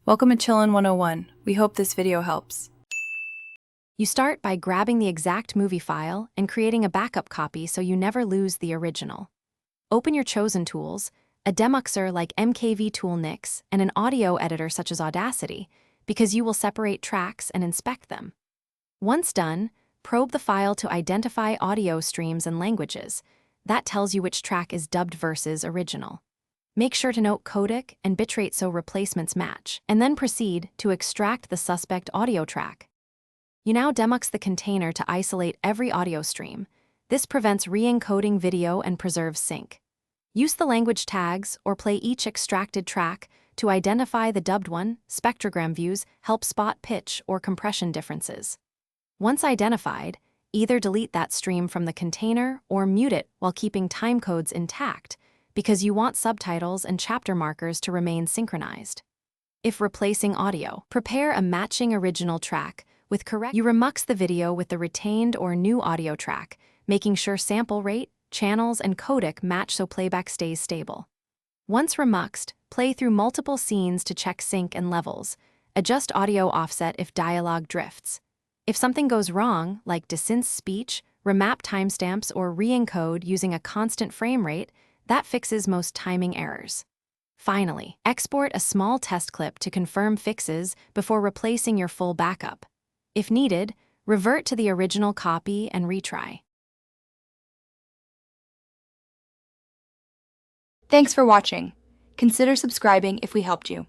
Welcome to Chillin' 101. We hope this video helps. You start by grabbing the exact movie file and creating a backup copy so you never lose the original. Open your chosen tools, a demuxer like MKV Tool Nix, and an audio editor such as Audacity, because you will separate tracks and inspect them. Once done, probe the file to identify audio streams and languages. That tells you which track is dubbed versus original. Make sure to note codec and bitrate so replacements match, and then proceed to extract the suspect audio track. You now demux the container to isolate every audio stream. This prevents re-encoding video and preserves sync. Use the language tags or play each extracted track to identify the dubbed one. Spectrogram views help spot pitch or compression differences. Once identified, either delete that stream from the container or mute it while keeping timecodes intact, because you want subtitles and chapter markers to remain synchronized. If replacing audio, prepare a matching original track with correct. You remux the video with the retained or new audio track, making sure sample rate, channels, and codec match so playback stays stable. Once remuxed, play through multiple scenes to check sync and levels. Adjust audio offset if dialogue drifts. If something goes wrong, like desync speech, remap timestamps, or re-encode using a constant frame rate, that fixes most timing errors. Finally, export a small test clip to confirm fixes before replacing your full backup. If needed, revert to the original copy and retry. Thanks for watching. Consider subscribing if we helped you.